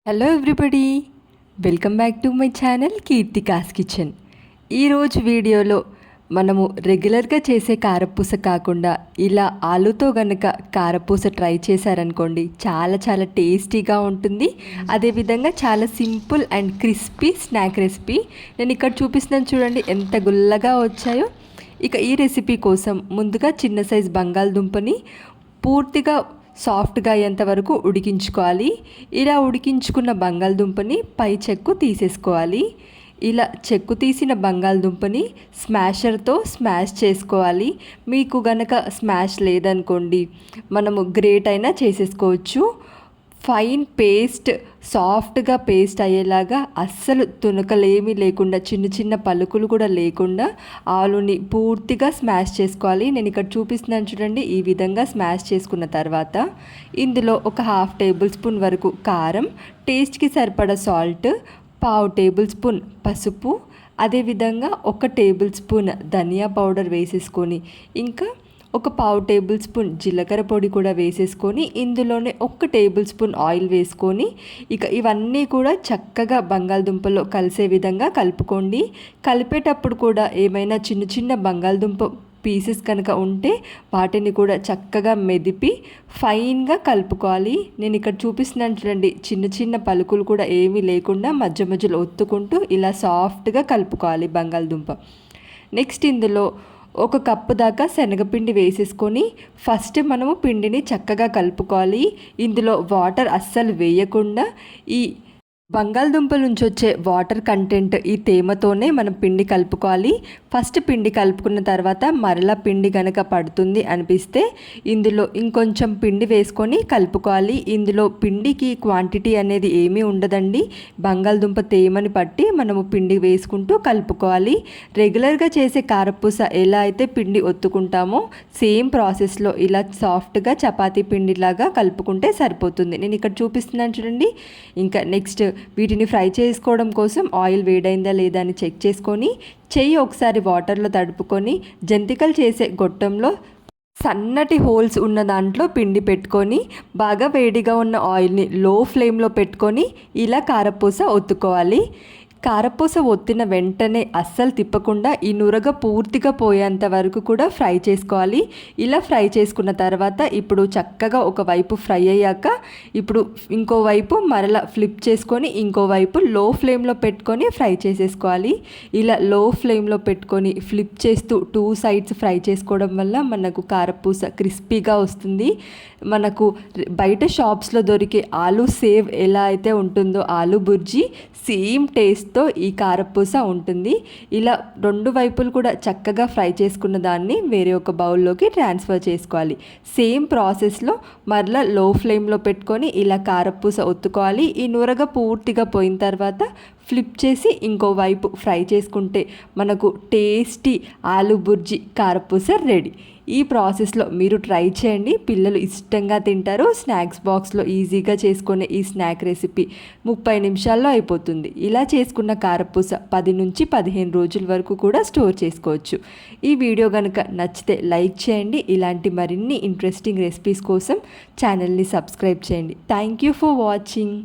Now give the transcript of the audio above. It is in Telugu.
Hello everybody, welcome back to my channel Keerthika's kitchen. ఈరోజు వీడియోలో మనము రెగ్యులర్గా చేసే కారపూస కాకుండా ఇలా ఆలుతో గనక కారపూస ట్రై చేశారనుకోండి, చాలా చాలా టేస్టీగా ఉంటుంది. అదేవిధంగా చాలా simple and crispy snack recipe. నేను ఇక్కడ చూపిస్తున్నాను చూడండి ఎంత గుల్లగా వచ్చాయో. ఇక ఈ రెసిపీ కోసం ముందుగా చిన్న సైజ్ బంగాళదుంపని పూర్తిగా సాఫ్ట్గా అయ్యేంత వరకు ఉడికించుకోవాలి. ఇలా ఉడికించుకున్న బంగాళదుంపని పై చెక్కు తీసేసుకోవాలి. ఇలా చెక్కు తీసిన బంగాళదుంపని స్మాషర్తో స్మాష్ చేసుకోవాలి. మీకు గనక స్మాష్ లేదనుకోండి, మనము గ్రేట్ అయినా చేసేసుకోవచ్చు. ఫైన్ పేస్ట్, సాఫ్ట్గా పేస్ట్ అయ్యేలాగా అస్సలు తునకలేమీ లేకుండా, చిన్న చిన్న పలుకులు కూడా లేకుండా ఆలుని పూర్తిగా స్మాష్ చేసుకోవాలి. నేను ఇక్కడ చూపిస్తున్నాను చూడండి. ఈ విధంగా స్మాష్ చేసుకున్న తర్వాత ఇందులో ఒక 1/2 టేబుల్ స్పూన్ వరకు కారం, టేస్ట్కి సరిపడా సాల్ట్, 1/2 టేబుల్ స్పూన్ పసుపు, అదేవిధంగా 1 టేబుల్ స్పూన్ ధనియా పౌడర్ వేసేసుకొని, ఇంకా ఒక 1/2 టేబుల్ స్పూన్ జీలకర్ర పొడి కూడా వేసేసుకొని, ఇందులోనే 1 టేబుల్ స్పూన్ ఆయిల్ వేసుకొని, ఇక ఇవన్నీ కూడా చక్కగా బంగాళదుంపలో కలిసే విధంగా కలుపుకోండి. కలిపేటప్పుడు కూడా ఏమైనా చిన్న చిన్న బంగాళదుంప పీసెస్ కనుక ఉంటే వాటిని కూడా చక్కగా మెదిపి ఫైన్గా కలుపుకోవాలి. నేను ఇక్కడ చూపిస్తున్నాను చూడండి, చిన్న చిన్న పలుకులు కూడా ఏమీ లేకుండా మధ్య మధ్యలో ఒత్తుకుంటూ ఇలా సాఫ్ట్గా కలుపుకోవాలి బంగాళదుంప. నెక్స్ట్ ఇందులో 1 కప్పు దాకా శనగపిండి వేసేసుకొని ఫస్ట్ మనము పిండిని చక్కగా కలుపుకోవాలి. ఇందులో వాటర్ అస్సలు వేయకుండా ఈ బంగాళదుంపల నుంచి వచ్చే వాటర్ కంటెంట్, ఈ తేమతోనే మనం పిండి కలుపుకోవాలి. ఫస్ట్ పిండి కలుపుకున్న తర్వాత మరలా పిండి కనుక పడుతుంది అనిపిస్తే ఇందులో ఇంకొంచెం పిండి వేసుకొని కలుపుకోవాలి. ఇందులో పిండికి క్వాంటిటీ అనేది ఏమీ ఉండదండి. బంగాళదుంప తేమని పట్టి మనము పిండి వేసుకుంటూ కలుపుకోవాలి. రెగ్యులర్గా చేసే కారపూస ఎలా అయితే పిండి ఒత్తుకుంటామో సేమ్ ప్రాసెస్లో ఇలా సాఫ్ట్గా చపాతీ పిండిలాగా కలుపుకుంటే సరిపోతుంది. నేను ఇక్కడ చూపిస్తున్నాను చూడండి. ఇంకా నెక్స్ట్ వీటిని ఫ్రై చేసుకోవడం కోసం ఆయిల్ వేడైందా లేదా అని చెక్ చేసుకొని, చెయ్యి ఒకసారి వాటర్లో తడుపుకొని జంతికలు చేసే గొట్టంలో సన్నటి హోల్స్ ఉన్న దాంట్లో పిండి పెట్టుకొని బాగా వేడిగా ఉన్న ఆయిల్ని లో ఫ్లేమ్లో పెట్టుకొని ఇలా కారపూస ఒత్తుకోవాలి. కారపూస ఒత్తిన వెంటనే అస్సలు తిప్పకుండా ఈ నురగ పూర్తిగా పోయేంత వరకు కూడా ఫ్రై చేసుకోవాలి. ఇలా ఫ్రై చేసుకున్న తర్వాత ఇప్పుడు చక్కగా ఒకవైపు ఫ్రై అయ్యాక ఇప్పుడు ఇంకోవైపు మరలా ఫ్లిప్ చేసుకొని ఇంకోవైపు లో ఫ్లేమ్లో పెట్టుకొని ఫ్రై చేసేసుకోవాలి. ఇలా లో ఫ్లేమ్లో పెట్టుకొని ఫ్లిప్ చేస్తూ 2 సైడ్స్ ఫ్రై చేసుకోవడం వల్ల మనకు కారపూస క్రిస్పీగా వస్తుంది. మనకు బయట షాప్స్లో దొరికే ఆలూ సేవ్ ఎలా అయితే ఉంటుందో ఆలూ బుర్జీ సేమ్ టేస్ట్తో ఈ కారపూస ఉంటుంది. ఇలా 2 వైపులు కూడా చక్కగా ఫ్రై చేసుకున్న దాన్ని వేరే ఒక బౌల్లోకి ట్రాన్స్ఫర్ చేసుకోవాలి. సేమ్ ప్రాసెస్లో మరలా లో ఫ్లేమ్లో పెట్టుకొని ఇలా కారపూస ఒత్తుకోవాలి. ఈ నురగ పూర్తిగా పోయిన తర్వాత ఫ్లిప్ చేసి ఇంకో వైపు ఫ్రై చేసుకుంటే మనకు టేస్టీ ఆలూ బుర్జీ కారపూస రెడీ. ఈ ప్రాసెస్లో మీరు ట్రై చేయండి, పిల్లలు ఇష్టంగా తింటారు. స్నాక్స్ బాక్స్లో ఈజీగా చేసుకునే ఈ స్నాక్ రెసిపీ 30 నిమిషాల్లో అయిపోతుంది. ఇలా చేసుకున్న కారపూస 10 నుంచి 15 రోజుల వరకు కూడా స్టోర్ చేసుకోవచ్చు. ఈ వీడియో కనుక నచ్చితే లైక్ చేయండి. ఇలాంటి మరిన్ని ఇంట్రెస్టింగ్ రెసిపీస్ కోసం ఛానల్ని సబ్స్క్రైబ్ చేయండి. Thank you for watching.